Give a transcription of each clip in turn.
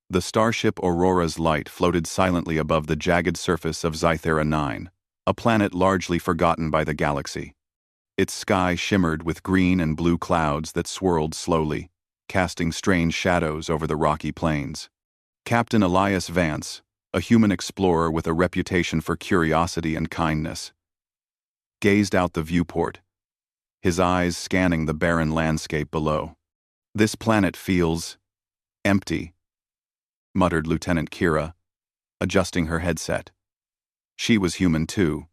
The starship Aurora's light floated silently above the jagged surface of Zythera 9, a planet largely forgotten by the galaxy. Its sky shimmered with green and blue clouds that swirled slowly, casting strange shadows over the rocky plains. Captain Elias Vance, a human explorer with a reputation for curiosity and kindness, gazed out the viewport, his eyes scanning the barren landscape below. "This planet feels empty," muttered Lieutenant Kira, adjusting her headset. She was human too,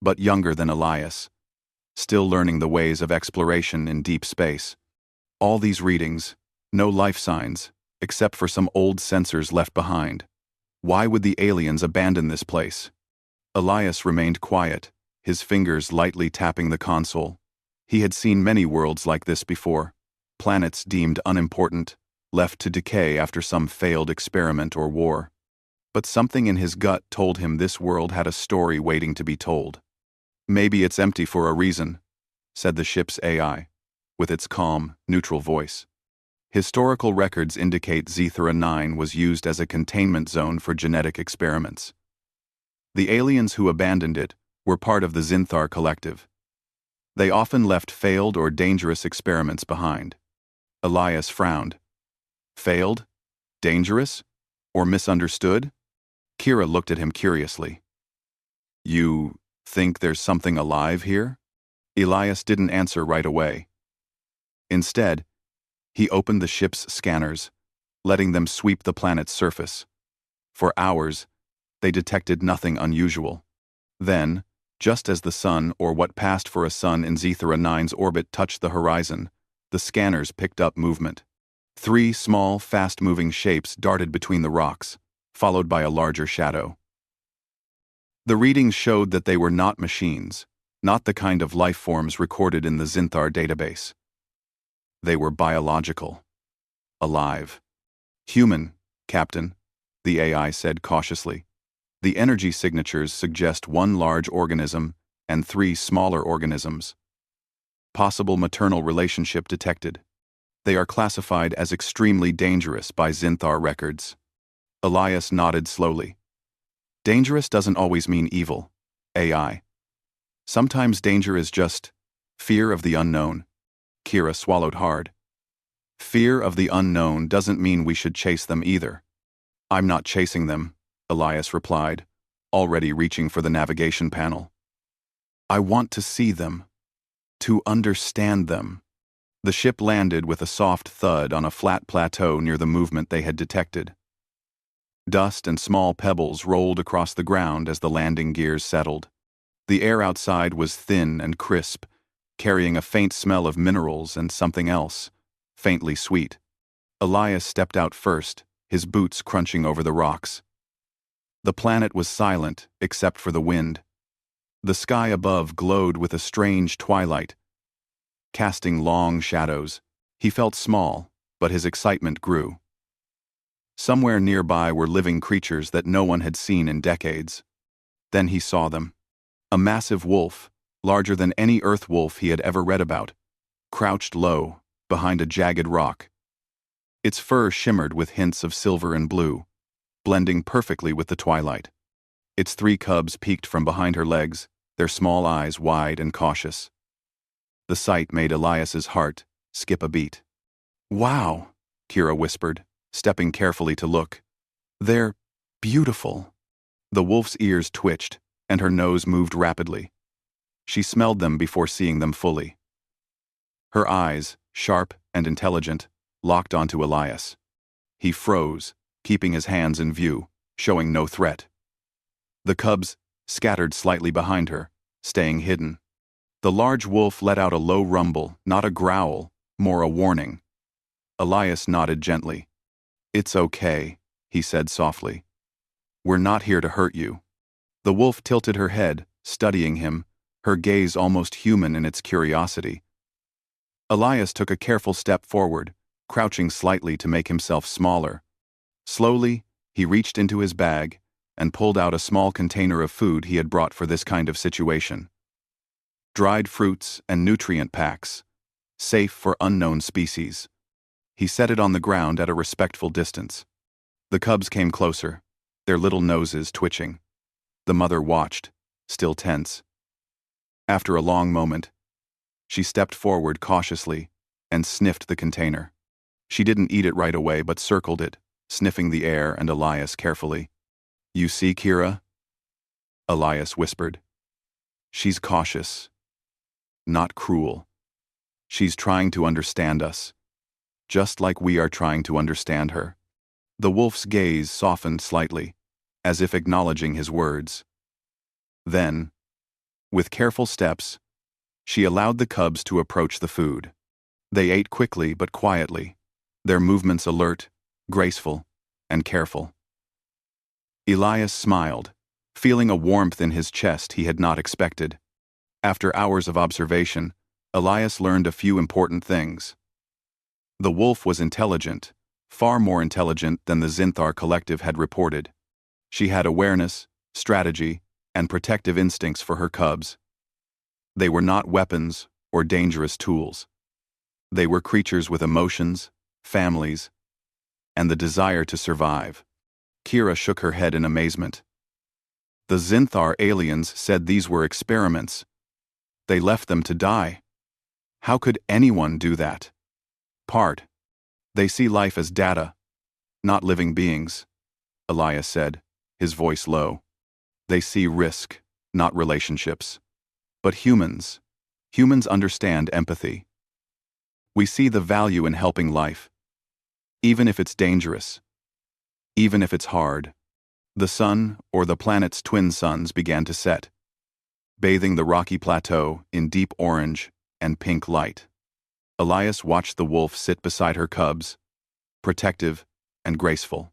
but younger than Elias, still learning the ways of exploration in deep space. All these readings, no life signs, except for some old sensors left behind. Why would the aliens abandon this place? Elias remained quiet, his fingers lightly tapping the console. He had seen many worlds like this before, planets deemed unimportant, left to decay after some failed experiment or war. But something in his gut told him this world had a story waiting to be told. "Maybe it's empty for a reason," said the ship's AI, with its calm, neutral voice. Historical records indicate Zythera 9 was used as a containment zone for genetic experiments. The aliens who abandoned it were part of the Zinthar collective. They often left failed or dangerous experiments behind. Elias frowned. Failed? Dangerous? Or misunderstood? Kira looked at him curiously. "You think there's something alive here?" Elias didn't answer right away. Instead, he opened the ship's scanners, letting them sweep the planet's surface. For hours, they detected nothing unusual. Then, just as the sun or what passed for a sun in Zythera 9's orbit touched the horizon, the scanners picked up movement. 3 small, fast-moving shapes darted between the rocks, followed by a larger shadow. The readings showed that they were not machines, not the kind of life forms recorded in the Zinthar database. They were biological. Alive. "Human, Captain," the AI said cautiously. "The energy signatures suggest 1 large organism and 3 smaller organisms. Possible maternal relationship detected. They are classified as extremely dangerous by Zinthar records." Elias nodded slowly. "Dangerous doesn't always mean evil, AI. Sometimes danger is just fear of the unknown." Kira swallowed hard. "Fear of the unknown doesn't mean we should chase them either." "I'm not chasing them," Elias replied, already reaching for the navigation panel. "I want to see them. To understand them." The ship landed with a soft thud on a flat plateau near the movement they had detected. Dust and small pebbles rolled across the ground as the landing gears settled. The air outside was thin and crisp, carrying a faint smell of minerals and something else, faintly sweet. Elias stepped out first, his boots crunching over the rocks. The planet was silent, except for the wind. The sky above glowed with a strange twilight, casting long shadows. He felt small, but his excitement grew. Somewhere nearby were living creatures that no one had seen in decades. Then he saw them. A massive wolf, larger than any earth wolf he had ever read about, crouched low, behind a jagged rock. Its fur shimmered with hints of silver and blue, blending perfectly with the twilight. Its 3 cubs peeked from behind her legs, their small eyes wide and cautious. The sight made Elias's heart skip a beat. "Wow," Kira whispered, stepping carefully to look. "They're beautiful." The wolf's ears twitched, and her nose moved rapidly. She smelled them before seeing them fully. Her eyes, sharp and intelligent, locked onto Elias. He froze, keeping his hands in view, showing no threat. The cubs scattered slightly behind her, staying hidden. The large wolf let out a low rumble, not a growl, more a warning. Elias nodded gently. "It's okay," he said softly. "We're not here to hurt you." The wolf tilted her head, studying him, her gaze almost human in its curiosity. Elias took a careful step forward, crouching slightly to make himself smaller. Slowly, he reached into his bag and pulled out a small container of food he had brought for this kind of situation. Dried fruits and nutrient packs, safe for unknown species. He set it on the ground at a respectful distance. The cubs came closer, their little noses twitching. The mother watched, still tense. After a long moment, she stepped forward cautiously and sniffed the container. She didn't eat it right away but circled it, sniffing the air and Elias carefully. "You see, Kira?" Elias whispered. "She's cautious. Not cruel. She's trying to understand us, just like we are trying to understand her." The wolf's gaze softened slightly, as if acknowledging his words. Then, with careful steps, she allowed the cubs to approach the food. They ate quickly but quietly, their movements alert, graceful, and careful. Elias smiled, feeling a warmth in his chest he had not expected. After hours of observation, Elias learned a few important things. The wolf was intelligent, far more intelligent than the Zinthar collective had reported. She had awareness, strategy, and protective instincts for her cubs. They were not weapons or dangerous tools. They were creatures with emotions, families, and the desire to survive. Kira shook her head in amazement. The Zinthar aliens said these were experiments. They left them to die. How could anyone do that? They see life as data, not living beings, Elias said, his voice low. They see risk, not relationships. But humans understand empathy. We see the value in helping life, even if it's dangerous, even if it's hard. The sun, or the planet's twin suns, began to set, bathing the rocky plateau in deep orange and pink light. Elias watched the wolf sit beside her cubs, protective and graceful.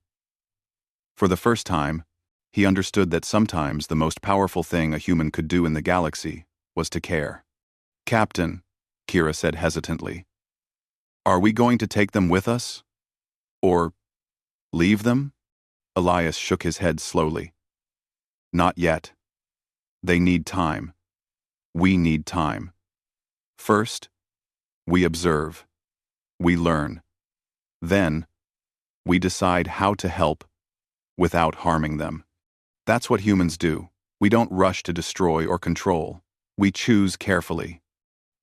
For the first time, he understood that sometimes the most powerful thing a human could do in the galaxy was to care. "Captain," Kira said hesitantly, "are we going to take them with us? Or leave them?" Elias shook his head slowly. "Not yet. They need time. We need time. First, we observe. We learn. Then, we decide how to help without harming them. That's what humans do. We don't rush to destroy or control. We choose carefully."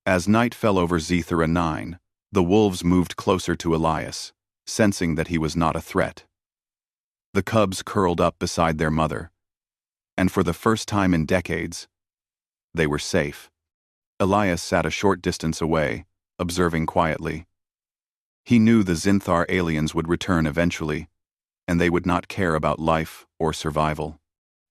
As night fell over Zethera 9, the wolves moved closer to Elias, sensing that he was not a threat. The cubs curled up beside their mother, and for the first time in decades, they were safe. Elias sat a short distance away, observing quietly. He knew the Zinthar aliens would return eventually, and they would not care about life or survival.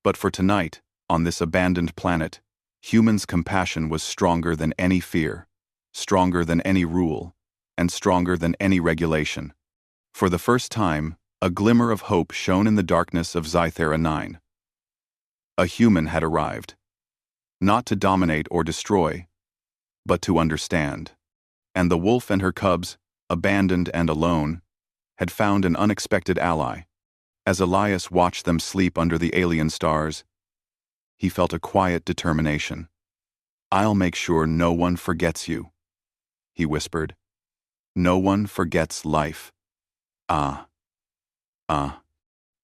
But for tonight, on this abandoned planet, humans' compassion was stronger than any fear, stronger than any rule, and stronger than any regulation. For the first time, a glimmer of hope shone in the darkness of Zethera 9. A human had arrived, not to dominate or destroy, but to understand. And the wolf and her cubs, abandoned and alone, had found an unexpected ally. As Elias watched them sleep under the alien stars, he felt a quiet determination. "I'll make sure no one forgets you," he whispered. "No one forgets life." Ah.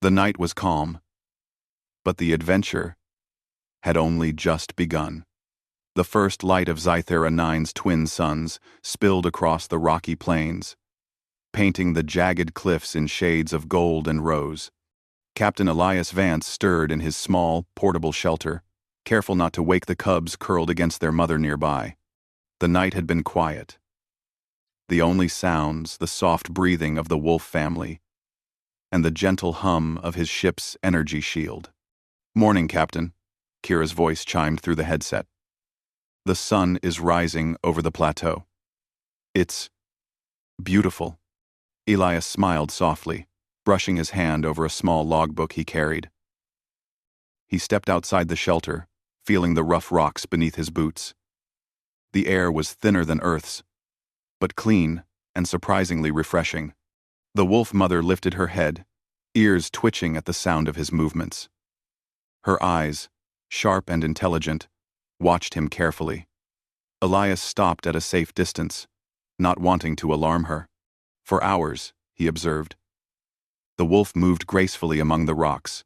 The night was calm, but the adventure had only just begun. The first light of Zethera 9's twin suns spilled across the rocky plains, painting the jagged cliffs in shades of gold and rose. Captain Elias Vance stirred in his small, portable shelter, careful not to wake the cubs curled against their mother nearby. The night had been quiet. The only sounds, the soft breathing of the wolf family, and the gentle hum of his ship's energy shield. "Morning, Captain," Kira's voice chimed through the headset. "The sun is rising over the plateau. It's beautiful." Elias smiled softly, brushing his hand over a small logbook he carried. He stepped outside the shelter, feeling the rough rocks beneath his boots. The air was thinner than Earth's, but clean and surprisingly refreshing. The wolf mother lifted her head, ears twitching at the sound of his movements. Her eyes, sharp and intelligent, watched him carefully. Elias stopped at a safe distance, not wanting to alarm her. For hours, he observed. The wolf moved gracefully among the rocks,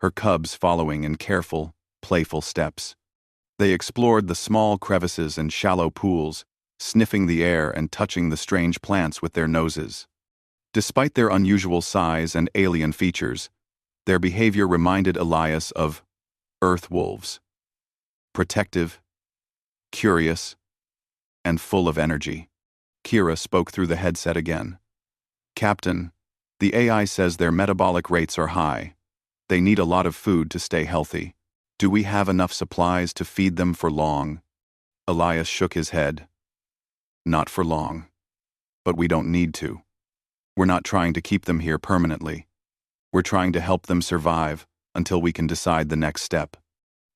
her cubs following in careful, playful steps. They explored the small crevices and shallow pools, sniffing the air and touching the strange plants with their noses. Despite their unusual size and alien features, their behavior reminded Elias of earth wolves. Protective, curious, and full of energy. Kira spoke through the headset again. "Captain, the AI says their metabolic rates are high. They need a lot of food to stay healthy. Do we have enough supplies to feed them for long?" Elias shook his head. "Not for long. But we don't need to. We're not trying to keep them here permanently. We're trying to help them survive until we can decide the next step."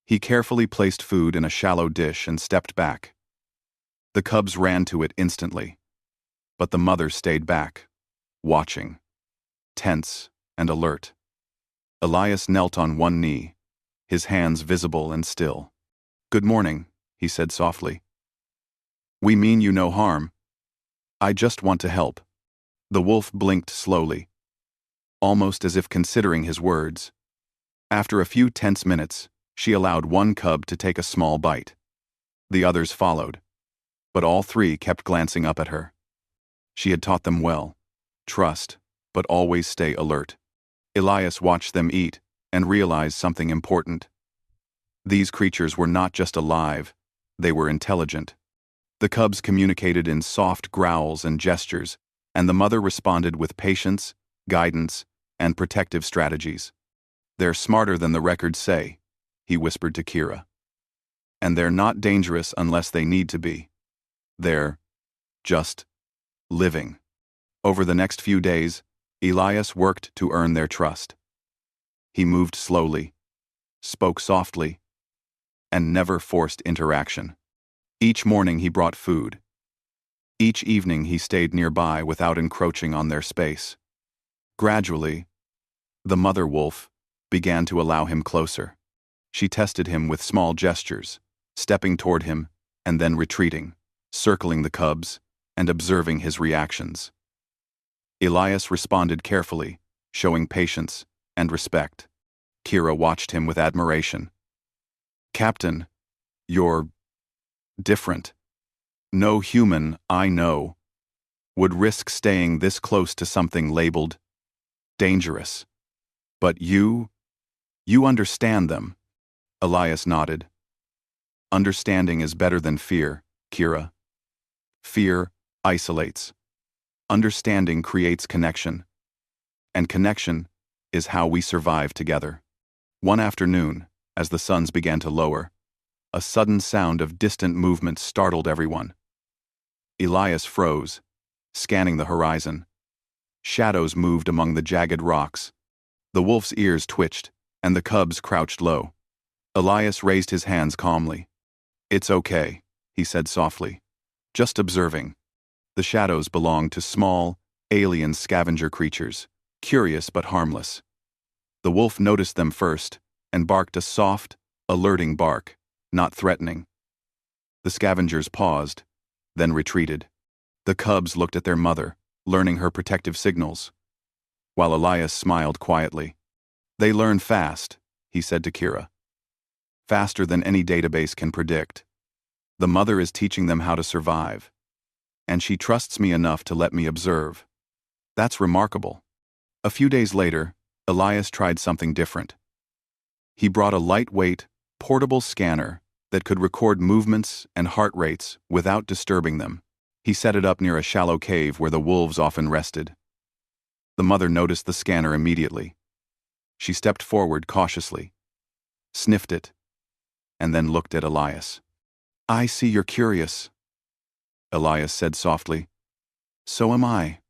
He carefully placed food in a shallow dish and stepped back. The cubs ran to it instantly, but the mother stayed back, watching, tense and alert. Elias knelt on one knee, his hands visible and still. "Good morning," he said softly. "We mean you no harm. I just want to help." The wolf blinked slowly, almost as if considering his words. After a few tense minutes, she allowed one cub to take a small bite. The others followed, but all three kept glancing up at her. She had taught them well: trust, but always stay alert. Elias watched them eat and realized something important. These creatures were not just alive, they were intelligent. The cubs communicated in soft growls and gestures, and the mother responded with patience, guidance, and protective strategies. "They're smarter than the records say," he whispered to Kira. "And they're not dangerous unless they need to be. They're just living." Over the next few days, Elias worked to earn their trust. He moved slowly, spoke softly, and never forced interaction. Each morning he brought food. Each evening he stayed nearby without encroaching on their space. Gradually, the mother wolf began to allow him closer. She tested him with small gestures, stepping toward him and then retreating, circling the cubs and observing his reactions. Elias responded carefully, showing patience and respect. Kira watched him with admiration. "Captain, you're different. No human I know would risk staying this close to something labeled dangerous. But you understand them." Elias nodded. "Understanding is better than fear, Kira. Fear isolates. Understanding creates connection. And connection is how we survive together." One afternoon, as the suns began to lower, a sudden sound of distant movement startled everyone. Elias froze, scanning the horizon. Shadows moved among the jagged rocks. The wolf's ears twitched, and the cubs crouched low. Elias raised his hands calmly. "It's okay," he said softly. "Just observing." The shadows belonged to small, alien scavenger creatures, curious but harmless. The wolf noticed them first and barked a soft, alerting bark, not threatening. The scavengers paused, then retreated. The cubs looked at their mother, learning her protective signals, while Elias smiled quietly. "They learn fast," he said to Kira. "Faster than any database can predict. The mother is teaching them how to survive, and she trusts me enough to let me observe. That's remarkable." A few days later, Elias tried something different. He brought a lightweight, portable scanner that could record movements and heart rates without disturbing them. He set it up near a shallow cave where the wolves often rested. The mother noticed the scanner immediately. She stepped forward cautiously, sniffed it, and then looked at Elias. "I see you're curious," Elias said softly. "So am I.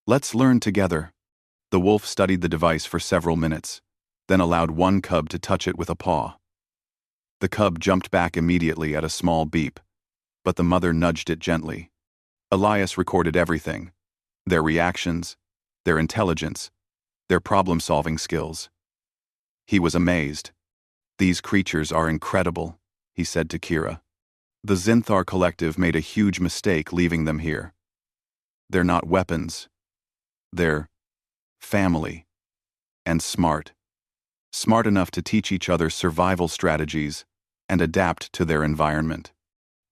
Let's learn together." The wolf studied the device for several minutes, then allowed one cub to touch it with a paw. The cub jumped back immediately at a small beep, but the mother nudged it gently. Elias recorded everything: their reactions, their intelligence, their problem-solving skills. He was amazed. "These creatures are incredible," he said to Kira. "The Zinthar Collective made a huge mistake leaving them here. They're not weapons. They're family, and smart. Smart enough to teach each other survival strategies and adapt to their environment.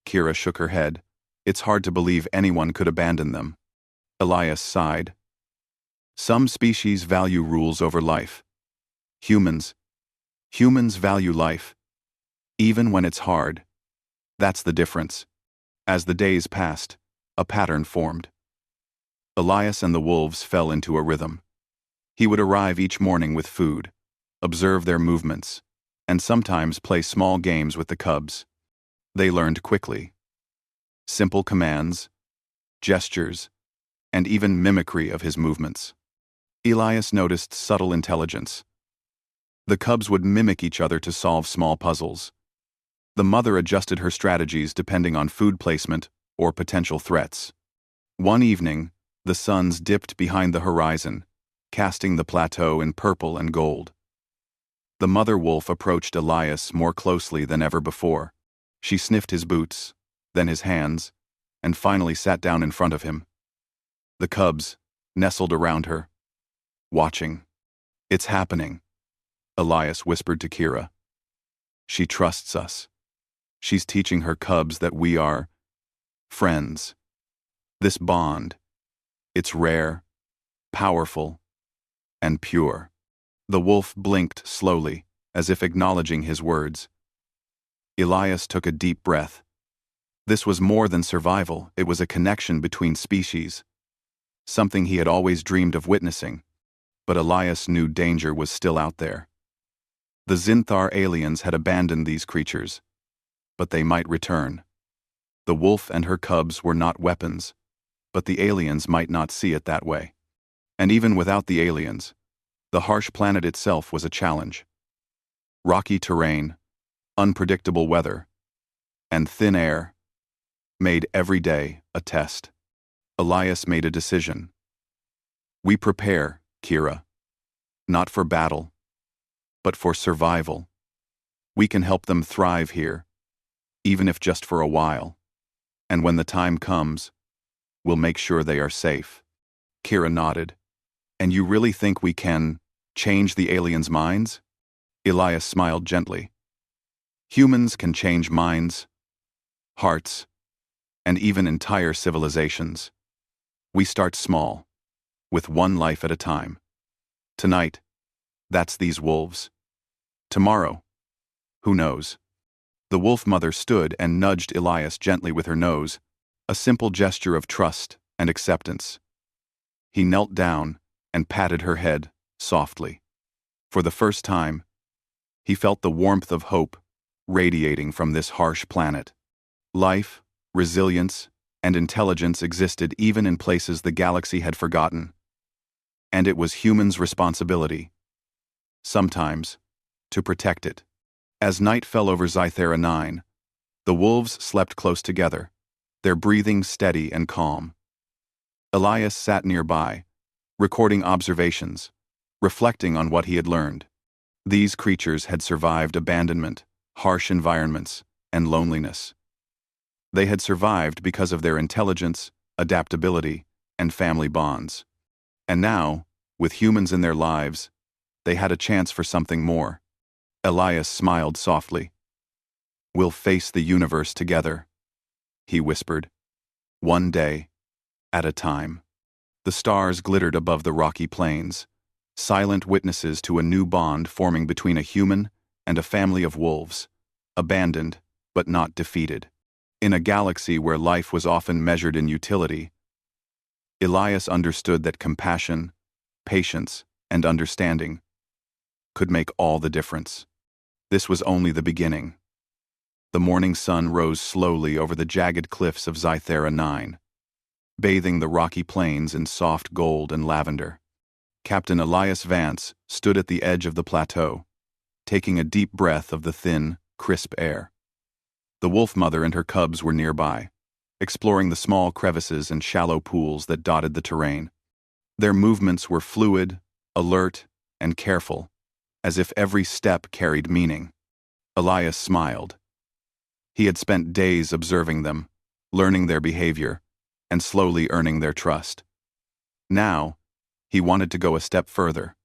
Kira shook her head. It's hard to believe anyone could abandon them. Elias sighed. Some species value rules over life. Humans value life, even when it's hard. That's the difference. As the days passed, a pattern formed. Elias and the wolves fell into a rhythm. He would arrive each morning with food, observe their movements, and sometimes play small games with the cubs. They learned quickly. Simple commands, gestures, and even mimicry of his movements. Elias noticed subtle intelligence. The cubs would mimic each other to solve small puzzles. The mother adjusted her strategies depending on food placement or potential threats. One evening, the suns dipped behind the horizon, casting the plateau in purple and gold. The mother wolf approached Elias more closely than ever before. She sniffed his boots, then his hands, and finally sat down in front of him. The cubs nestled around her, watching. It's happening, Elias whispered to Kira. She trusts us. She's teaching her cubs that we are friends. This bond, it's rare, powerful, and pure. The wolf blinked slowly, as if acknowledging his words. Elias took a deep breath. This was more than survival, it was a connection between species, something he had always dreamed of witnessing. But Elias knew danger was still out there. The Zinthar aliens had abandoned these creatures, but they might return. The wolf and her cubs were not weapons, but the aliens might not see it that way. And even without the aliens, the harsh planet itself was a challenge. Rocky terrain, unpredictable weather, and thin air made every day a test. Elias made a decision. We prepare, Kira, not for battle, but for survival. We can help them thrive here, even if just for a while. And when the time comes, we'll make sure they are safe. Kira nodded. And you really think we can change the aliens' minds? Elias smiled gently. Humans can change minds, hearts, and even entire civilizations. We start small, with one life at a time. Tonight, that's these wolves. Tomorrow, who knows? The wolf mother stood and nudged Elias gently with her nose, a simple gesture of trust and acceptance. He knelt down and patted her head softly. For the first time, he felt the warmth of hope radiating from this harsh planet. Life, resilience, and intelligence existed even in places the galaxy had forgotten. And it was humans' responsibility, sometimes, to protect it. As night fell over Sci-Fi 9, the wolves slept close together, their breathing steady and calm. Elias sat nearby, recording observations, reflecting on what he had learned. These creatures had survived abandonment, harsh environments, and loneliness. They had survived because of their intelligence, adaptability, and family bonds. And now, with humans in their lives, they had a chance for something more. Elias smiled softly. We'll face the universe together, he whispered. One day, at a time. The stars glittered above the rocky plains, silent witnesses to a new bond forming between a human and a family of wolves, abandoned but not defeated. In a galaxy where life was often measured in utility, Elias understood that compassion, patience, and understanding could make all the difference. This was only the beginning. The morning sun rose slowly over the jagged cliffs of Sci-Fi 9, bathing the rocky plains in soft gold and lavender. Captain Elias Vance stood at the edge of the plateau, taking a deep breath of the thin, crisp air. The wolf mother and her cubs were nearby, exploring the small crevices and shallow pools that dotted the terrain. Their movements were fluid, alert, and careful, as if every step carried meaning. Elias smiled. He had spent days observing them, learning their behavior, and slowly earning their trust. Now, He wanted to go a step further.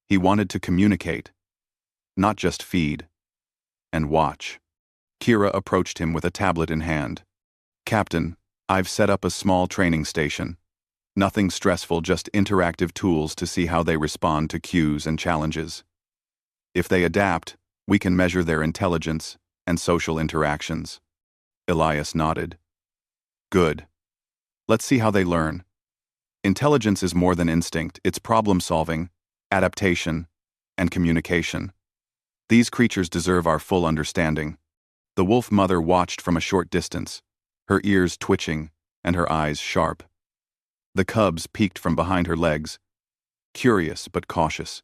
He wanted to communicate, not just feed and watch. Kira approached him with a tablet in hand. "Captain, I've set up a small training station. Nothing stressful, just interactive tools to see how they respond to cues and challenges. If they adapt, we can measure their intelligence and social interactions." Elias nodded. "Good. Let's see how they learn. Intelligence is more than instinct, it's problem-solving, adaptation, and communication. These creatures deserve our full understanding." The wolf mother watched from a short distance, her ears twitching and her eyes sharp. The cubs peeked from behind her legs, curious but cautious.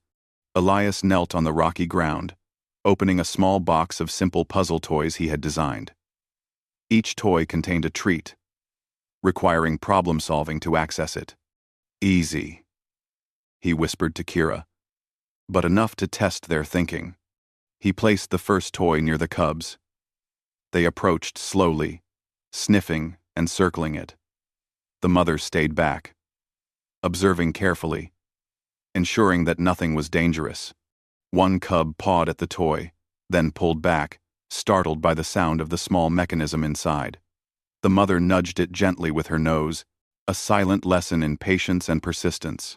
Elias knelt on the rocky ground, opening a small box of simple puzzle toys he had designed. Each toy contained a treat, requiring problem-solving to access it. "Easy," he whispered to Kira, but enough to test their thinking. He placed the first toy near the cubs. They approached slowly, sniffing and circling it. The mother stayed back, observing carefully, ensuring that nothing was dangerous. One cub pawed at the toy, then pulled back, startled by the sound of the small mechanism inside. The mother nudged it gently with her nose, a silent lesson in patience and persistence.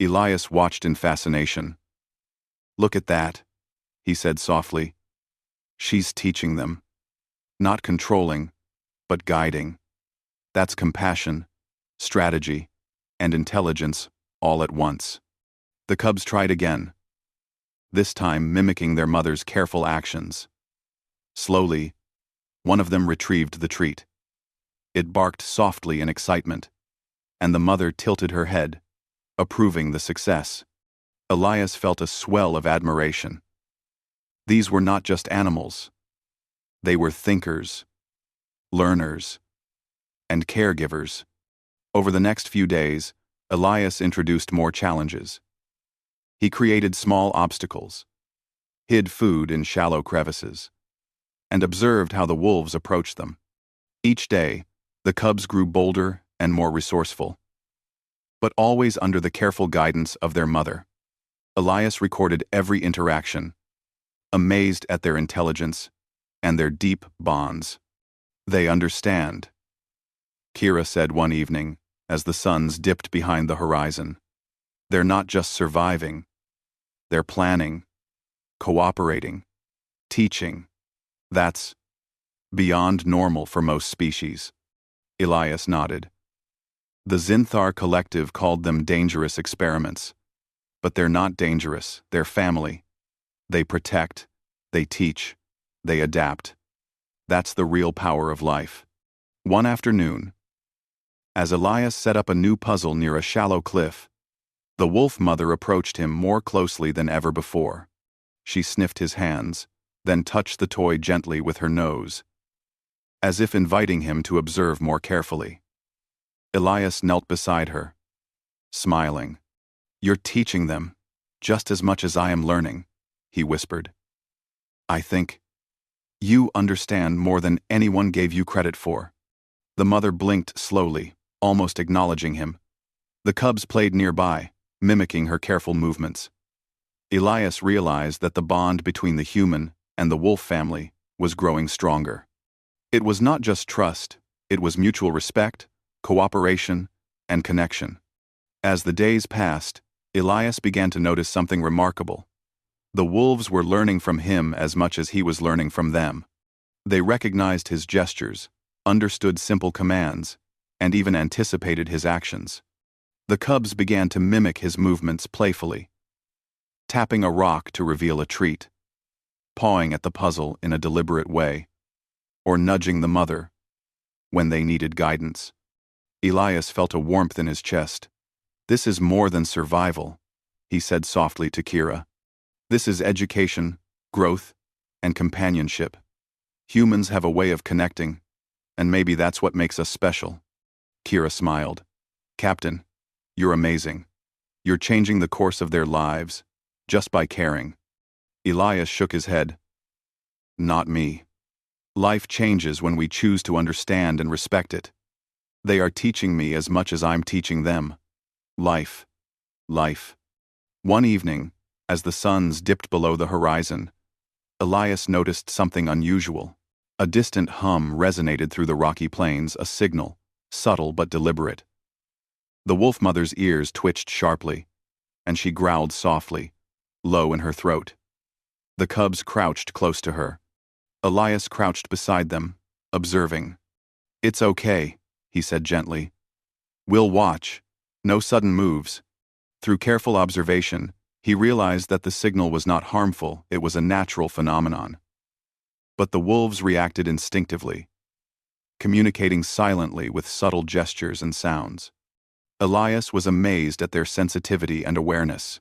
Elias watched in fascination. "Look at that," he said softly. "She's teaching them. Not controlling, but guiding. That's compassion, strategy, and intelligence all at once." The cubs tried again, this time mimicking their mother's careful actions. Slowly, one of them retrieved the treat. It barked softly in excitement, and the mother tilted her head, approving the success. Elias felt a swell of admiration. These were not just animals. They were thinkers, learners, and caregivers. Over the next few days, Elias introduced more challenges. He created small obstacles, hid food in shallow crevices, and observed how the wolves approached them. Each day, the cubs grew bolder and more resourceful, but always under the careful guidance of their mother. Elias recorded every interaction, amazed at their intelligence and their deep bonds. "They understand," Kira said one evening as the suns dipped behind the horizon. "They're not just surviving. They're planning, cooperating, teaching. That's beyond normal for most species." Elias nodded. The Zinthar Collective called them dangerous experiments. But they're not dangerous, they're family. They protect, they teach, they adapt. That's the real power of life. One afternoon, as Elias set up a new puzzle near a shallow cliff, the wolf mother approached him more closely than ever before. She sniffed his hands, then touched the toy gently with her nose, as if inviting him to observe more carefully. Elias knelt beside her, smiling. "You're teaching them, just as much as I am learning," he whispered. "I think you understand more than anyone gave you credit for." The mother blinked slowly, almost acknowledging him. The cubs played nearby, mimicking her careful movements. Elias realized that the bond between the human and the wolf family was growing stronger. It was not just trust, it was mutual respect, cooperation, and connection. As the days passed, Elias began to notice something remarkable. The wolves were learning from him as much as he was learning from them. They recognized his gestures, understood simple commands, and even anticipated his actions. The cubs began to mimic his movements playfully, tapping a rock to reveal a treat, pawing at the puzzle in a deliberate way, or nudging the mother when they needed guidance. Elias felt a warmth in his chest. "This is more than survival," he said softly to Kira. "This is education, growth, and companionship. Humans have a way of connecting, and maybe that's what makes us special." Kira smiled. "Captain, you're amazing. You're changing the course of their lives, just by caring." Elias shook his head. "Not me. Life changes when we choose to understand and respect it. They are teaching me as much as I'm teaching them. Life, life. One evening, as the suns dipped below the horizon, Elias noticed something unusual. A distant hum resonated through the rocky plains, a signal, subtle but deliberate. The wolf mother's ears twitched sharply, and she growled softly, low in her throat. The cubs crouched close to her. Elias crouched beside them, observing. "It's okay," he said gently. "We'll watch. No sudden moves." Through careful observation, he realized that the signal was not harmful, it was a natural phenomenon. But the wolves reacted instinctively, communicating silently with subtle gestures and sounds. Elias was amazed at their sensitivity and awareness.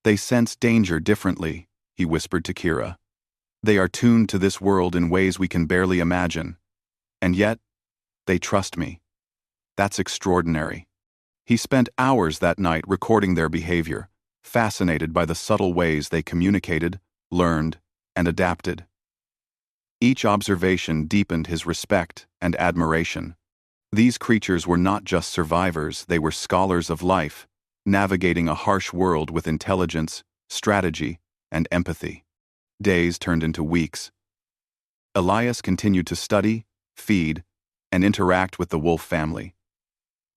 "They sense danger differently," he whispered to Kira. "They are tuned to this world in ways we can barely imagine. And yet, they trust me. That's extraordinary." He spent hours that night recording their behavior, fascinated by the subtle ways they communicated, learned, and adapted. Each observation deepened his respect and admiration. These creatures were not just survivors, they were scholars of life, navigating a harsh world with intelligence, strategy, and empathy. Days turned into weeks. Elias continued to study, feed, and interact with the wolf family.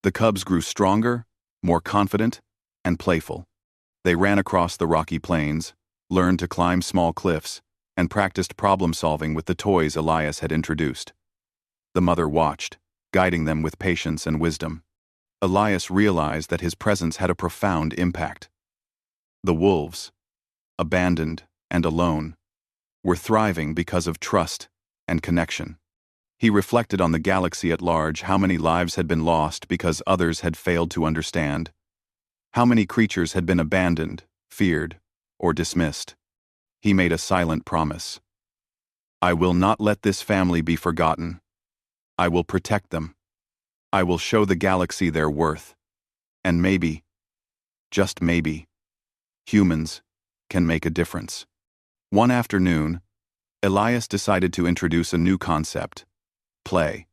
The cubs grew stronger, more confident, and playful. They ran across the rocky plains, learned to climb small cliffs, and practiced problem-solving with the toys Elias had introduced. The mother watched, guiding them with patience and wisdom. Elias realized that his presence had a profound impact. The wolves, abandoned and alone, were thriving because of trust and connection. He reflected on the galaxy at large, how many lives had been lost because others had failed to understand. How many creatures had been abandoned, feared, or dismissed. He made a silent promise. "I will not let this family be forgotten. I will protect them. I will show the galaxy their worth. And maybe, just maybe, humans can make a difference." One afternoon, Elias decided to introduce a new concept: play.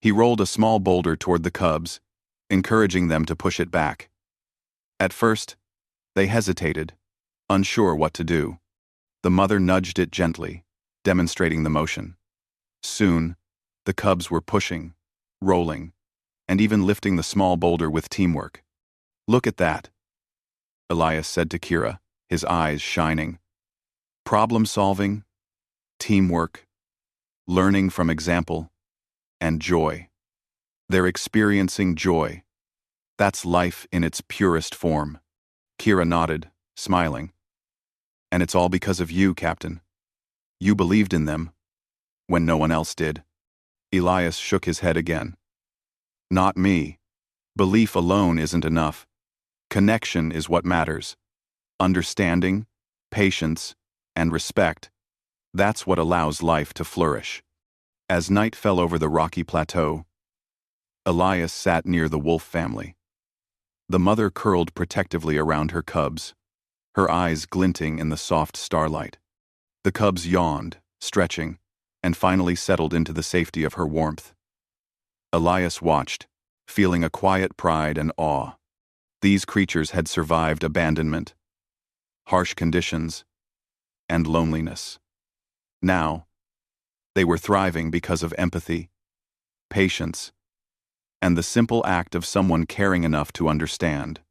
He rolled a small boulder toward the cubs, encouraging them to push it back. At first, they hesitated, unsure what to do. The mother nudged it gently, demonstrating the motion. Soon, the cubs were pushing, rolling, and even lifting the small boulder with teamwork. "Look at that," Elias said to Kira, his eyes shining. "Problem-solving, teamwork, learning from example, and joy. They're experiencing joy. That's life in its purest form." Kira nodded, smiling. "And it's all because of you, Captain. You believed in them, when no one else did." Elias shook his head again. "Not me. Belief alone isn't enough. Connection is what matters. Understanding, patience, and respect, that's what allows life to flourish." As night fell over the rocky plateau, Elias sat near the wolf family. The mother curled protectively around her cubs, her eyes glinting in the soft starlight. The cubs yawned, stretching, and finally settled into the safety of her warmth. Elias watched, feeling a quiet pride and awe. These creatures had survived abandonment, harsh conditions, and loneliness. Now, they were thriving because of empathy, patience, and the simple act of someone caring enough to understand.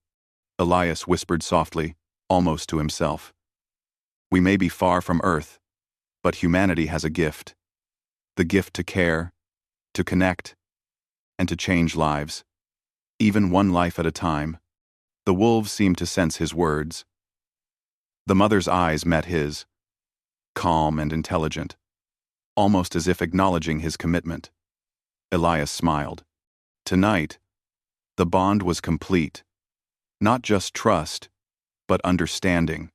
Elias whispered softly, almost to himself. "We may be far from Earth, but humanity has a gift. The gift to care, to connect, and to change lives. Even one life at a time." The wolves seemed to sense his words. The mother's eyes met his, calm and intelligent, almost as if acknowledging his commitment. Elias smiled. Tonight, the bond was complete. Not just trust, but understanding.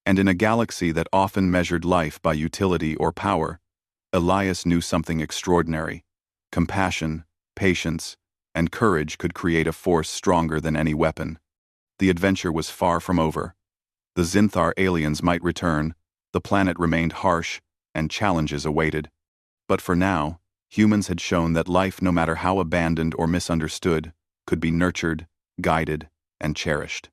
And in a galaxy that often measured life by utility or power, Elias knew something extraordinary. Compassion, patience, and courage could create a force stronger than any weapon. The adventure was far from over. The Zinthar aliens might return, the planet remained harsh, and challenges awaited. But for now, humans had shown that life, no matter how abandoned or misunderstood, could be nurtured, guided, and cherished.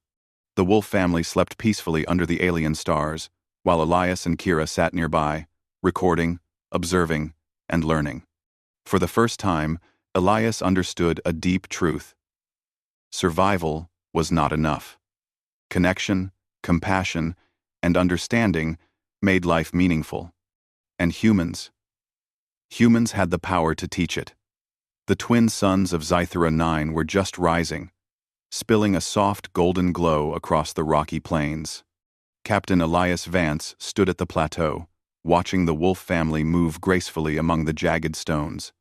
The wolf family slept peacefully under the alien stars, while Elias and Kira sat nearby, recording, observing, and learning. For the first time, Elias understood a deep truth. Survival was not enough. Connection, compassion, and understanding made life meaningful. And humans had the power to teach it. The twin suns of Scifi 9 were just rising, spilling a soft golden glow across the rocky plains. Captain Elias Vance stood at the plateau, watching the wolf family move gracefully among the jagged stones.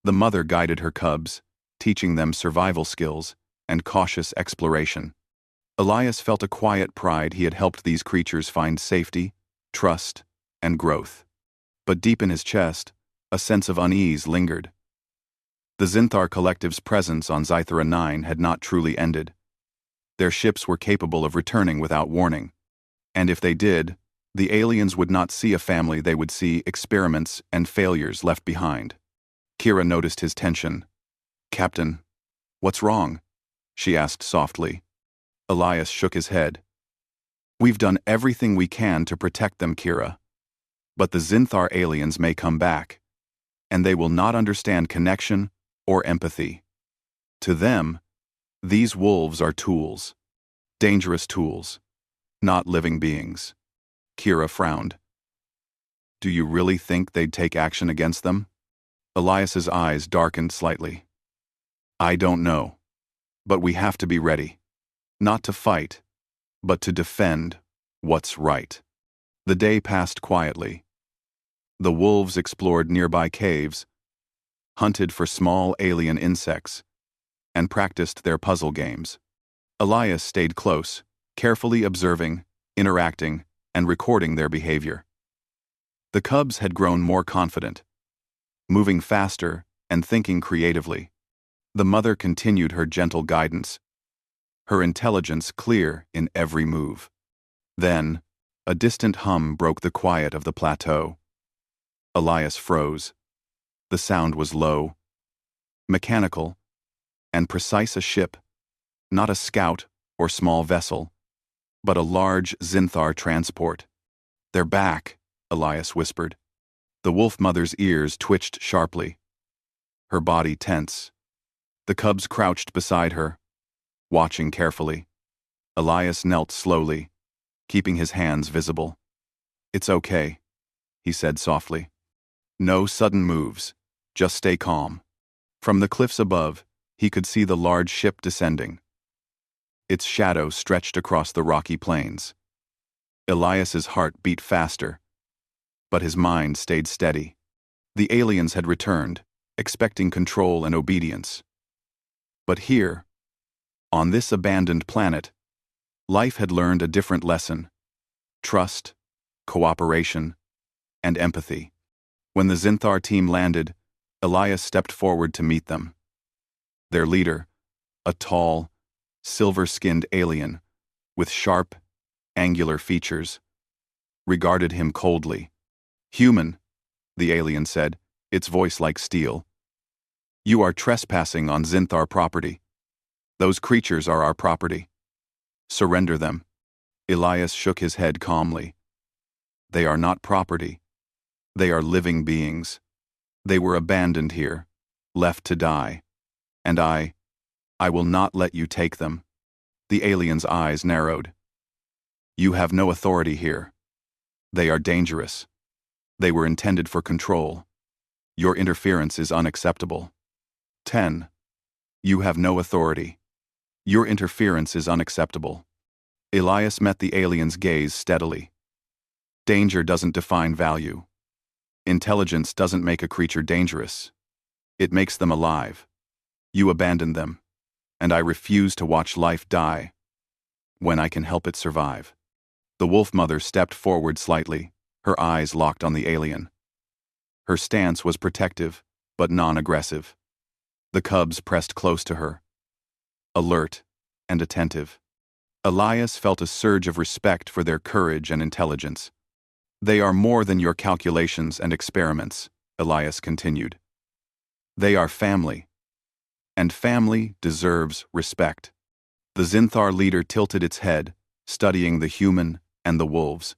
The mother guided her cubs, teaching them survival skills and cautious exploration. Elias felt a quiet pride he had helped these creatures find safety, trust, and growth. But deep in his chest, a sense of unease lingered. The Zinthar Collective's presence on Scifi 9 had not truly ended. Their ships were capable of returning without warning. And if they did, the aliens would not see a family, they would see experiments and failures left behind. Kira noticed his tension. "Captain, what's wrong?" she asked softly. Elias shook his head. "We've done everything we can to protect them, Kira. But the Zinthar aliens may come back, and they will not understand connection or empathy. To them, these wolves are tools, dangerous tools, not living beings." Kira frowned. "Do you really think they'd take action against them?" Elias's eyes darkened slightly. "I don't know, but we have to be ready. Not to fight, but to defend what's right." The day passed quietly. The wolves explored nearby caves, hunted for small alien insects, and practiced their puzzle games. Elias stayed close, carefully observing, interacting, and recording their behavior. The cubs had grown more confident, moving faster and thinking creatively. The mother continued her gentle guidance, her intelligence clear in every move. Then, a distant hum broke the quiet of the plateau. Elias froze. The sound was low, mechanical, and precise. A ship, not a scout or small vessel, but a large Zinthar transport. "They're back," Elias whispered. The wolf mother's ears twitched sharply, her body tense. The cubs crouched beside her, watching carefully. Elias knelt slowly, keeping his hands visible. "It's okay," he said softly. "No sudden moves. Just stay calm." From the cliffs above, he could see the large ship descending. Its shadow stretched across the rocky plains. Elias's heart beat faster, but his mind stayed steady. The aliens had returned, expecting control and obedience. But here, on this abandoned planet, life had learned a different lesson: trust, cooperation, and empathy. When the Zinthar team landed, Elias stepped forward to meet them. Their leader, a tall, silver-skinned alien with sharp, angular features, regarded him coldly. "Humyn," the alien said, its voice like steel. "You are trespassing on Zinthar property. Those creatures are our property. Surrender them." Elias shook his head calmly. "They are not property. They are living beings. They were abandoned here, left to die. And I will not let you take them." The alien's eyes narrowed. "You have no authority here. They are dangerous. They were intended for control. Your interference is unacceptable." 10. "You have no authority. Your interference is unacceptable." Elias met the alien's gaze steadily. Danger doesn't define value. Intelligence doesn't make a creature dangerous. It makes them alive. You abandoned them, and I refuse to watch life die when I can help it survive. The wolf mother stepped forward slightly, her eyes locked on the alien. Her stance was protective, but non-aggressive. The cubs pressed close to her, alert and attentive. Elias felt a surge of respect for their courage and intelligence. "They are more than your calculations and experiments," Elias continued. "They are family, and family deserves respect." The Zinthar leader tilted its head, studying the Humyn and the wolves.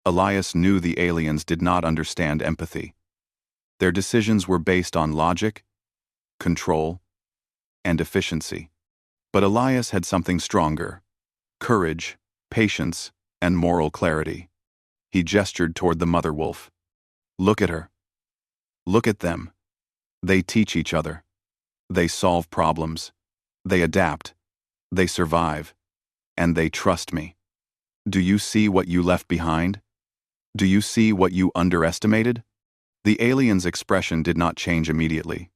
Elias knew the aliens did not understand empathy. Their decisions were based on logic, control, and efficiency. But Elias had something stronger: courage, patience, and moral clarity. He gestured toward the mother wolf. Look at her. Look at them. They teach each other. They solve problems. They adapt. They survive. And they trust me. Do you see what you left behind? Do you see what you underestimated? The alien's expression did not change immediately.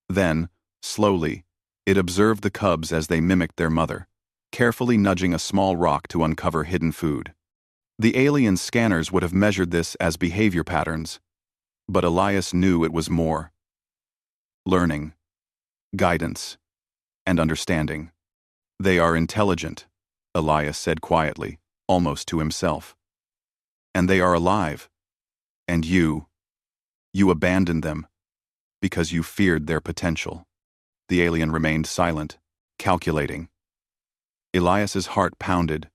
Then, slowly, it observed the cubs as they mimicked their mother, carefully nudging a small rock to uncover hidden food. The alien's scanners would have measured this as behavior patterns, but Elias knew it was more. Learning, guidance, and understanding. They are intelligent, Elias said quietly, almost to himself. And they are alive. And you abandoned them because you feared their potential. The alien remained silent, calculating. Elias's heart pounded,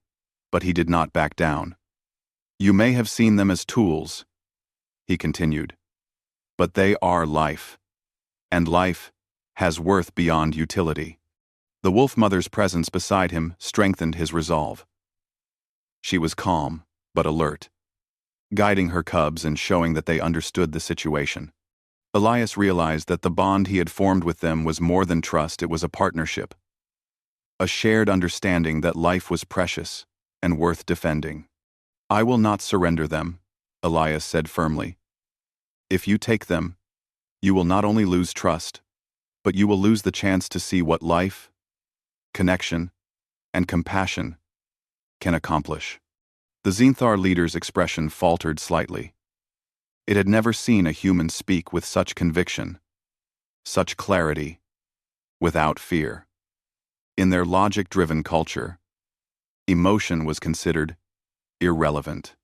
but he did not back down. You may have seen them as tools, he continued, but they are life, and life has worth beyond utility. The wolf mother's presence beside him strengthened his resolve. She was calm, but alert, guiding her cubs and showing that they understood the situation. Elias realized that the bond he had formed with them was more than trust, it was a partnership. A shared understanding that life was precious and worth defending. I will not surrender them, Elias said firmly. If you take them, you will not only lose trust, but you will lose the chance to see what life, connection, and compassion can accomplish. The Zinthar leader's expression faltered slightly. It had never seen a human speak with such conviction, such clarity, without fear. In their logic-driven culture, emotion was considered irrelevant.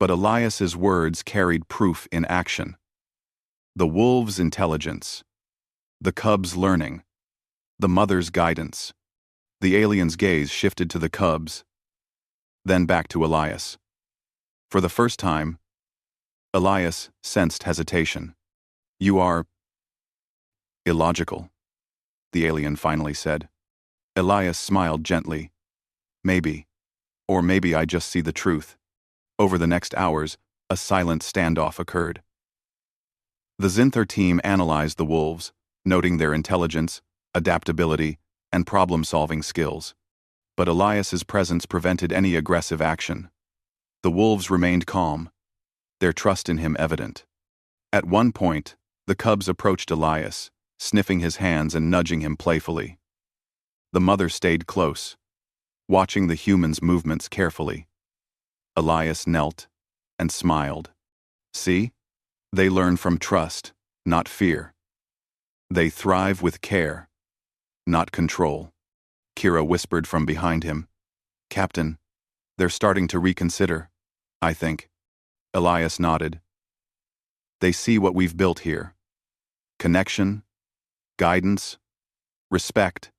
But Elias's words carried proof in action. The wolves' intelligence, the cubs' learning, the mother's guidance. The alien's gaze shifted to the cubs, then back to Elias. For the first time, Elias sensed hesitation. You are illogical, the alien finally said. Elias smiled gently. Maybe, or maybe I just see the truth. Over the next hours, a silent standoff occurred. The Zinthar team analyzed the wolves, noting their intelligence, adaptability, and problem-solving skills. But Elias's presence prevented any aggressive action. The wolves remained calm, their trust in him evident. At one point, the cubs approached Elias, sniffing his hands and nudging him playfully. The mother stayed close, watching the human's movements carefully. Elias knelt and smiled. See? They learn from trust, not fear. They thrive with care, not control. Kira whispered from behind him. Captain, they're starting to reconsider, I think. Elias nodded. They see what we've built here. Connection, guidance, respect.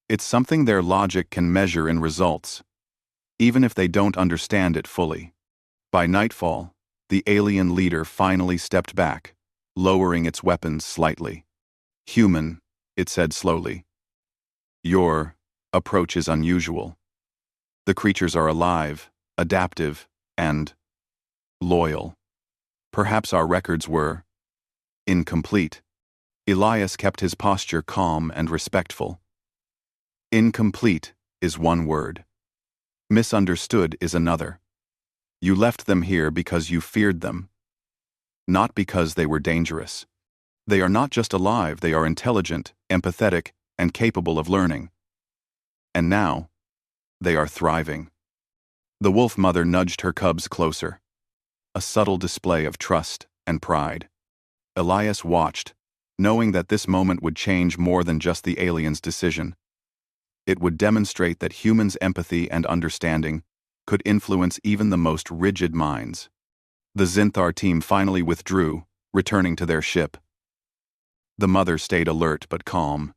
It's something their logic can measure in results, even if they don't understand it fully. By nightfall, the alien leader finally stepped back, lowering its weapons slightly. Humyn, it said slowly. Your approach is unusual. The creatures are alive, adaptive, and loyal. Perhaps our records were incomplete. Elias kept his posture calm and respectful. Incomplete is one word. Misunderstood is another. You left them here because you feared them, not because they were dangerous. They are not just alive, they are intelligent, empathetic, and capable of learning. And now, they are thriving. The wolf mother nudged her cubs closer, a subtle display of trust and pride. Elias watched, knowing that this moment would change more than just the alien's decision. It would demonstrate that humans' empathy and understanding could influence even the most rigid minds. The Zinthar team finally withdrew, returning to their ship. The mother stayed alert but calm,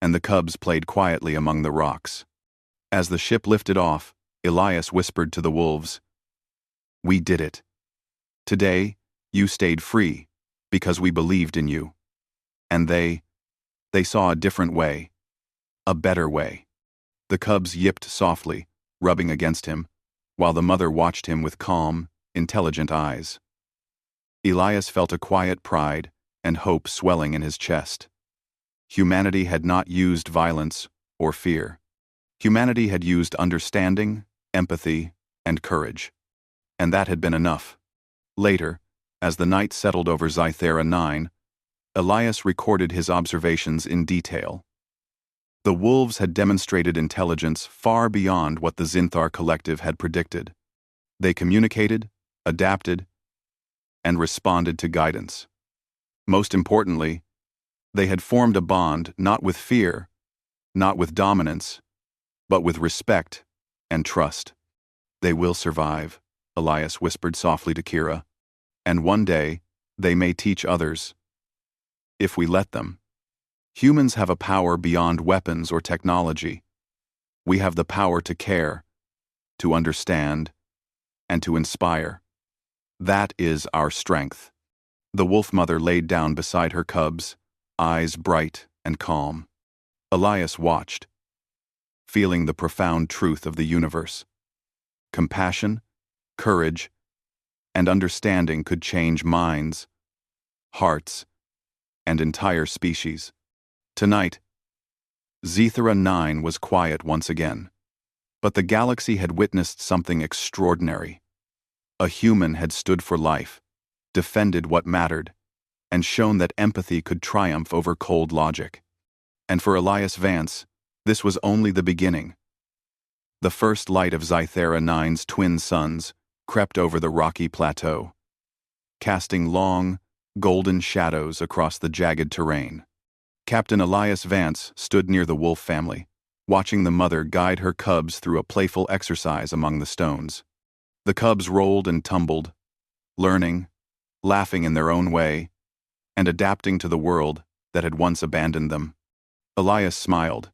and the cubs played quietly among the rocks. As the ship lifted off, Elias whispered to the wolves, "We did it. Today, you stayed free, because we believed in you." And they saw a different way. A better way. The cubs yipped softly, rubbing against him, while the mother watched him with calm, intelligent eyes. Elias felt a quiet pride and hope swelling in his chest. Humanity had not used violence or fear. Humanity had used understanding, empathy, and courage. And that had been enough. Later, as the night settled over Sci-Fi 9, Elias recorded his observations in detail. The wolves had demonstrated intelligence far beyond what the Zinthar Collective had predicted. They communicated, adapted, and responded to guidance. Most importantly, they had formed a bond not with fear, not with dominance, but with respect and trust. "They will survive," Elias whispered softly to Kira, "and one day they may teach others. If we let them. Humans have a power beyond weapons or technology. We have the power to care, to understand, and to inspire. That is our strength." The wolf mother laid down beside her cubs, eyes bright and calm. Elias watched, feeling the profound truth of the universe. Compassion, courage, and understanding could change minds, hearts, and entire species. Tonight, Sci-Fi 9 was quiet once again. But the galaxy had witnessed something extraordinary. A human had stood for life, defended what mattered, and shown that empathy could triumph over cold logic. And for Elias Vance, this was only the beginning. The first light of Sci-Fi 9's twin suns crept over the rocky plateau, casting long, golden shadows across the jagged terrain. Captain Elias Vance stood near the wolf family, watching the mother guide her cubs through a playful exercise among the stones. The cubs rolled and tumbled, learning, laughing in their own way, and adapting to the world that had once abandoned them. Elias smiled.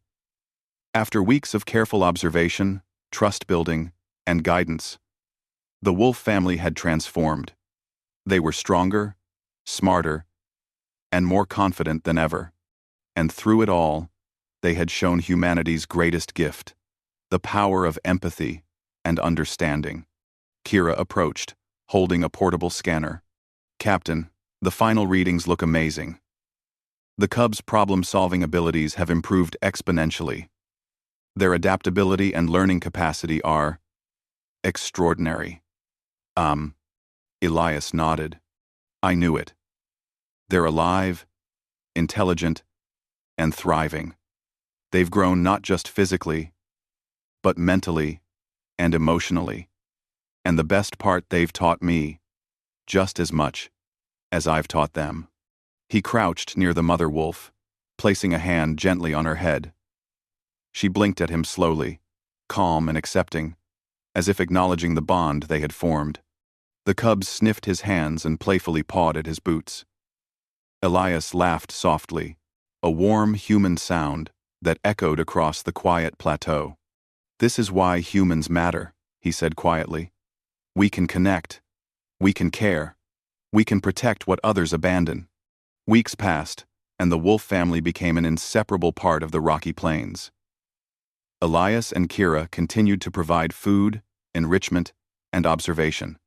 After weeks of careful observation, trust-building, and guidance, the wolf family had transformed. They were stronger, smarter, and more confident than ever. And through it all, they had shown humanity's greatest gift, the power of empathy and understanding. Kira approached, holding a portable scanner. "Captain, the final readings look amazing. The Cubs' problem-solving abilities have improved exponentially. Their adaptability and learning capacity are extraordinary." Elias nodded. "I knew it. They're alive, intelligent, and thriving. They've grown not just physically, but mentally and emotionally. And the best part, they've taught me just as much as I've taught them." He crouched near the mother wolf, placing a hand gently on her head. She blinked at him slowly, calm and accepting, as if acknowledging the bond they had formed. The cubs sniffed his hands and playfully pawed at his boots. Elias laughed softly, a warm human sound that echoed across the quiet plateau. "This is why humans matter," he said quietly. "We can connect. We can care. We can protect what others abandon." Weeks passed, and the wolf family became an inseparable part of the Rocky Plains. Elias and Kira continued to provide food, enrichment, and observation.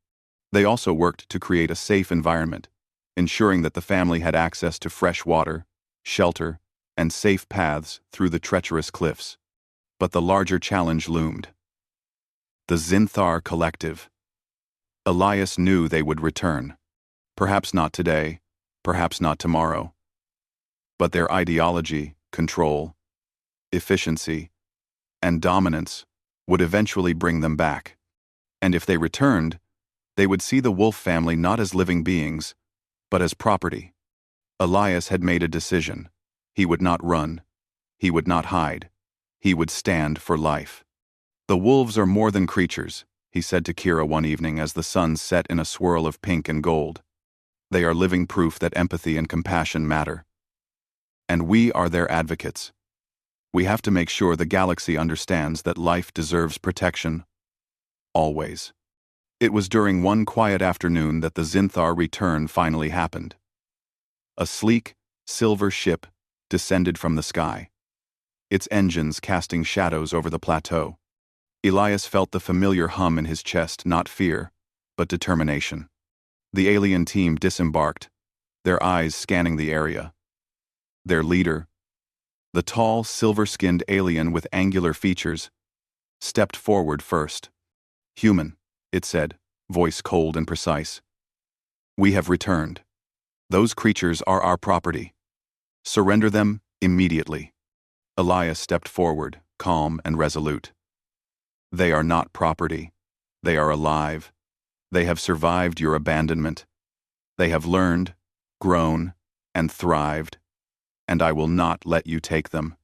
They also worked to create a safe environment, ensuring that the family had access to fresh water, shelter, and safe paths through the treacherous cliffs. But the larger challenge loomed. The Zinthar Collective. Elias knew they would return. Perhaps not today, perhaps not tomorrow. But their ideology, control, efficiency, and dominance would eventually bring them back. And if they returned, they would see the wolf family not as living beings, but as property. Elias had made a decision. He would not run. He would not hide. He would stand for life. "The wolves are more than creatures," he said to Kira one evening as the sun set in a swirl of pink and gold. "They are living proof that empathy and compassion matter. And we are their advocates. We have to make sure the galaxy understands that life deserves protection. Always. It was during one quiet afternoon that the Zinthar return finally happened. A sleek, silver ship descended from the sky, its engines casting shadows over the plateau. Elias felt the familiar hum in his chest, not fear, but determination. The alien team disembarked, their eyes scanning the area. Their leader, the tall, silver-skinned alien with angular features, stepped forward first. "Humyn," it said, voice cold and precise. "We have returned. Those creatures are our property. Surrender them immediately." Elias stepped forward, calm and resolute. "They are not property. They are alive. They have survived your abandonment. They have learned, grown, and thrived, and I will not let you take them."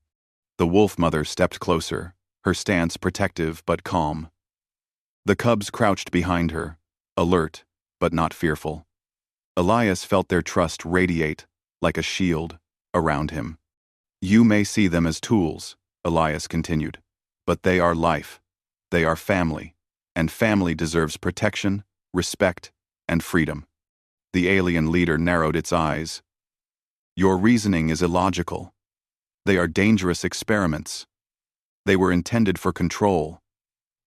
The wolf mother stepped closer, her stance protective but calm. The cubs crouched behind her, alert but not fearful. Elias felt their trust radiate like a shield around him. "You may see them as tools," Elias continued, "but they are life. They are family, and family deserves protection, respect, and freedom." The alien leader narrowed its eyes. "Your reasoning is illogical. They are dangerous experiments. They were intended for control.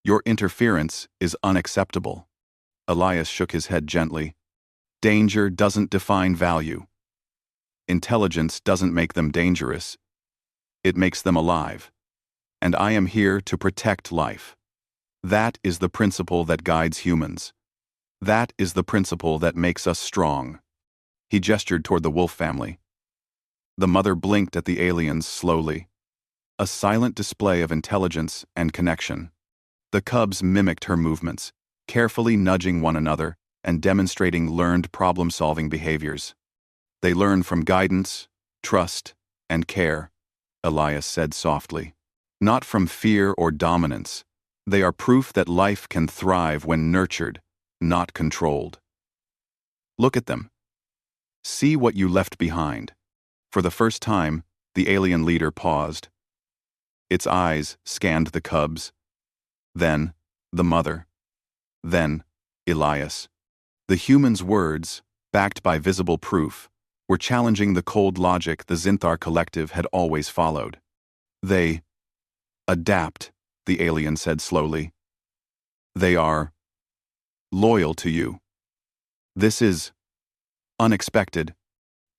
Your interference is unacceptable." Elias shook his head gently. "Danger doesn't define value. Intelligence doesn't make them dangerous. It makes them alive. And I am here to protect life. That is the principle that guides humans. That is the principle that makes us strong." He gestured toward the wolf family. The mother blinked at the aliens slowly. A silent display of intelligence and connection. The cubs mimicked her movements, carefully nudging one another and demonstrating learned problem-solving behaviors. "They learn from guidance, trust, and care," Elias said softly. "Not from fear or dominance. They are proof that life can thrive when nurtured, not controlled. Look at them. See what you left behind." For the first time, the alien leader paused. Its eyes scanned the cubs, then the mother, then Elias. The human's words, backed by visible proof, were challenging the cold logic the Zinthar collective had always followed. "They adapt," the alien said slowly. "They are loyal to you. This is unexpected."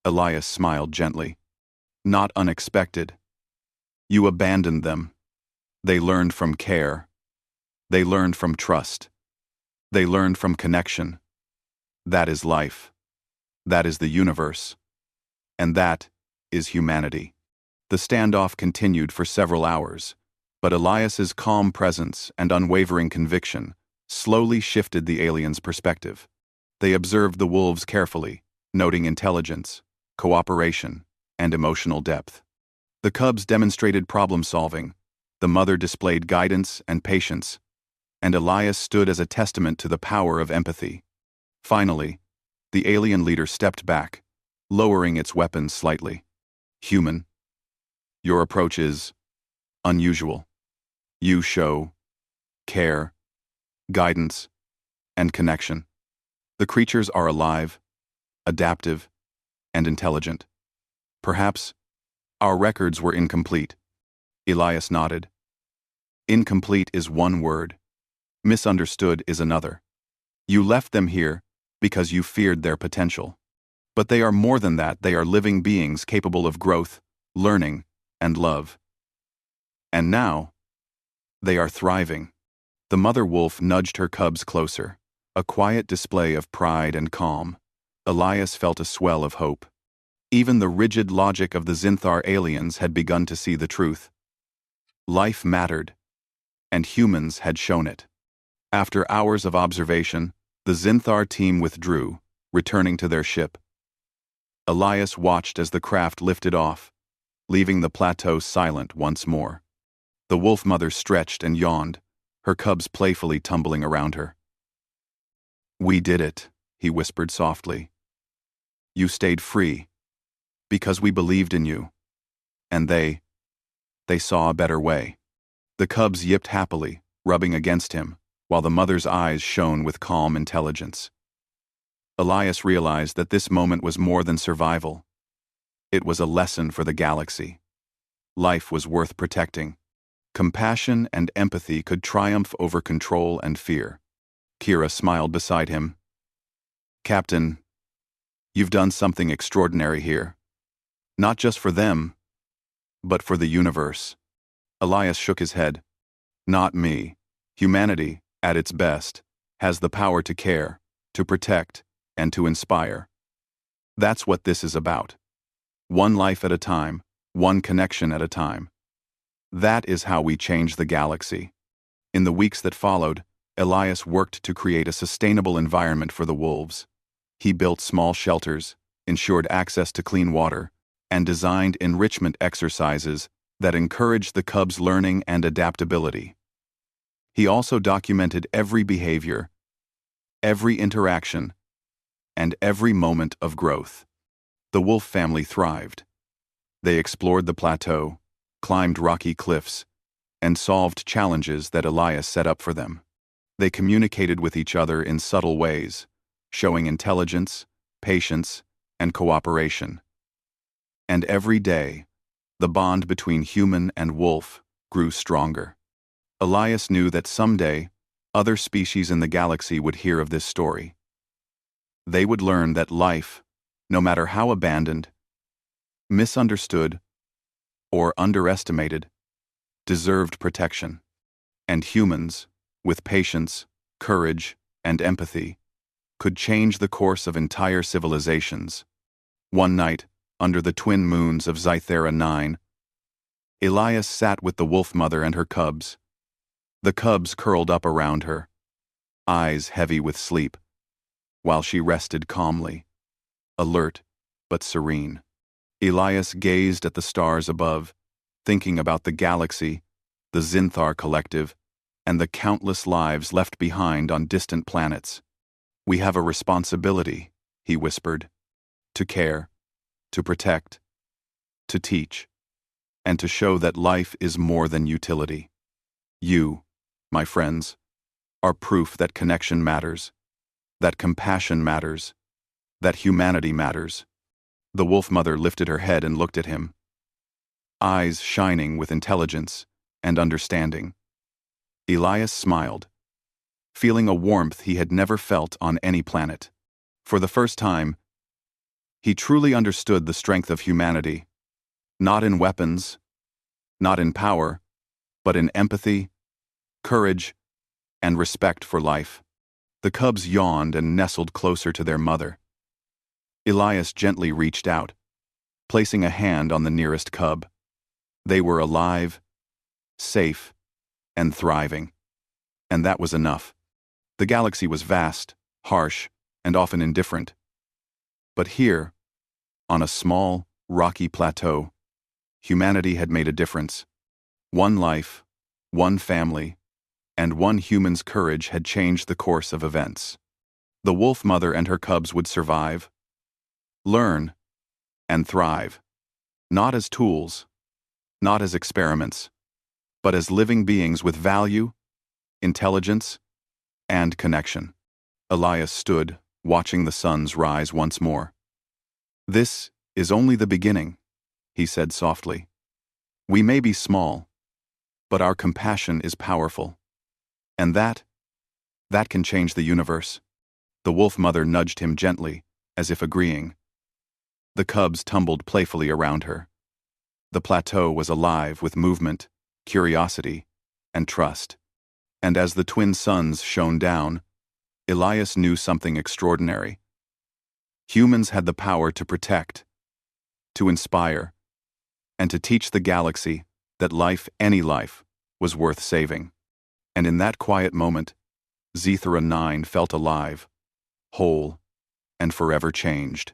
Elias smiled gently. "Not unexpected. You abandoned them. They learned from care. They learned from trust. They learned from connection. That is life. That is the universe. And that is humanity." The standoff continued for several hours, but Elias's calm presence and unwavering conviction slowly shifted the aliens' perspective. They observed the wolves carefully, noting intelligence, cooperation, and emotional depth. The cubs demonstrated problem-solving, the mother displayed guidance and patience, and Elias stood as a testament to the power of empathy. Finally, the alien leader stepped back, lowering its weapons slightly. "Humyn, your approach is unusual. You show care, guidance, and connection. The creatures are alive, adaptive, and intelligent. Perhaps our records were incomplete." Elias nodded. "Incomplete is one word. Misunderstood is another. You left them here because you feared their potential. But they are more than that. They are living beings capable of growth, learning, and love. And now, they are thriving." The mother wolf nudged her cubs closer, a quiet display of pride and calm. Elias felt a swell of hope. Even the rigid logic of the Zinthar aliens had begun to see the truth. Life mattered, and humans had shown it. After hours of observation, the Zinthar team withdrew, returning to their ship. Elias watched as the craft lifted off, leaving the plateau silent once more. The wolf mother stretched and yawned, her cubs playfully tumbling around her. "We did it," he whispered softly. "You stayed free, because we believed in you. And they they saw a better way. The cubs yipped happily, rubbing against him, while the mother's eyes shone with calm intelligence. Elias realized that this moment was more than survival. It was a lesson for the galaxy. Life was worth protecting. Compassion and empathy could triumph over control and fear. Kira smiled beside him. "Captain, you've done something extraordinary here. Not just for them, but for the universe." Elias shook his head. "Not me. Humanity, at its best, has the power to care, to protect, and to inspire. That's what this is about. One life at a time, one connection at a time. That is how we change the galaxy." In the weeks that followed, Elias worked to create a sustainable environment for the wolves. He built small shelters, ensured access to clean water, and designed enrichment exercises that encouraged the cubs' learning and adaptability. He also documented every behavior, every interaction, and every moment of growth. The wolf family thrived. They explored the plateau, climbed rocky cliffs, and solved challenges that Elias set up for them. They communicated with each other in subtle ways, showing intelligence, patience, and cooperation. And every day, the bond between human and wolf grew stronger. Elias knew that someday, other species in the galaxy would hear of this story. They would learn that life, no matter how abandoned, misunderstood, or underestimated, deserved protection. And humans, with patience, courage, and empathy, could change the course of entire civilizations. One night, under the twin moons of Scifi 9, Elias sat with the wolf mother and her cubs. The cubs curled up around her, eyes heavy with sleep, while she rested calmly, alert but serene. Elias gazed at the stars above, thinking about the galaxy, the Zinthar collective, and the countless lives left behind on distant planets. "We have a responsibility," he whispered, "to care, to protect, to teach, and to show that life is more than utility. You, my friends, are proof that connection matters, that compassion matters, that humanity matters." The wolf mother lifted her head and looked at him, eyes shining with intelligence and understanding. Elias smiled, feeling a warmth he had never felt on any planet. For the first time, he truly understood the strength of humanity, not in weapons, not in power, but in empathy, courage, and respect for life. The cubs yawned and nestled closer to their mother. Elias gently reached out, placing a hand on the nearest cub. They were alive, safe, and thriving. And that was enough. The galaxy was vast, harsh, and often indifferent. But here, on a small, rocky plateau, humanity had made a difference. One life, one family, and one human's courage had changed the course of events. The wolf mother and her cubs would survive, learn, and thrive, not as tools, not as experiments, but as living beings with value, intelligence, and connection. Elias stood, watching the suns rise once more. "This is only the beginning," he said softly. "We may be small, but our compassion is powerful. And that can change the universe." The wolf mother nudged him gently, as if agreeing. The cubs tumbled playfully around her. The plateau was alive with movement, curiosity, and trust. And as the twin suns shone down, Elias knew something extraordinary. Humans had the power to protect, to inspire, and to teach the galaxy that life, any life, was worth saving. And in that quiet moment, Scifi 9 felt alive, whole, and forever changed.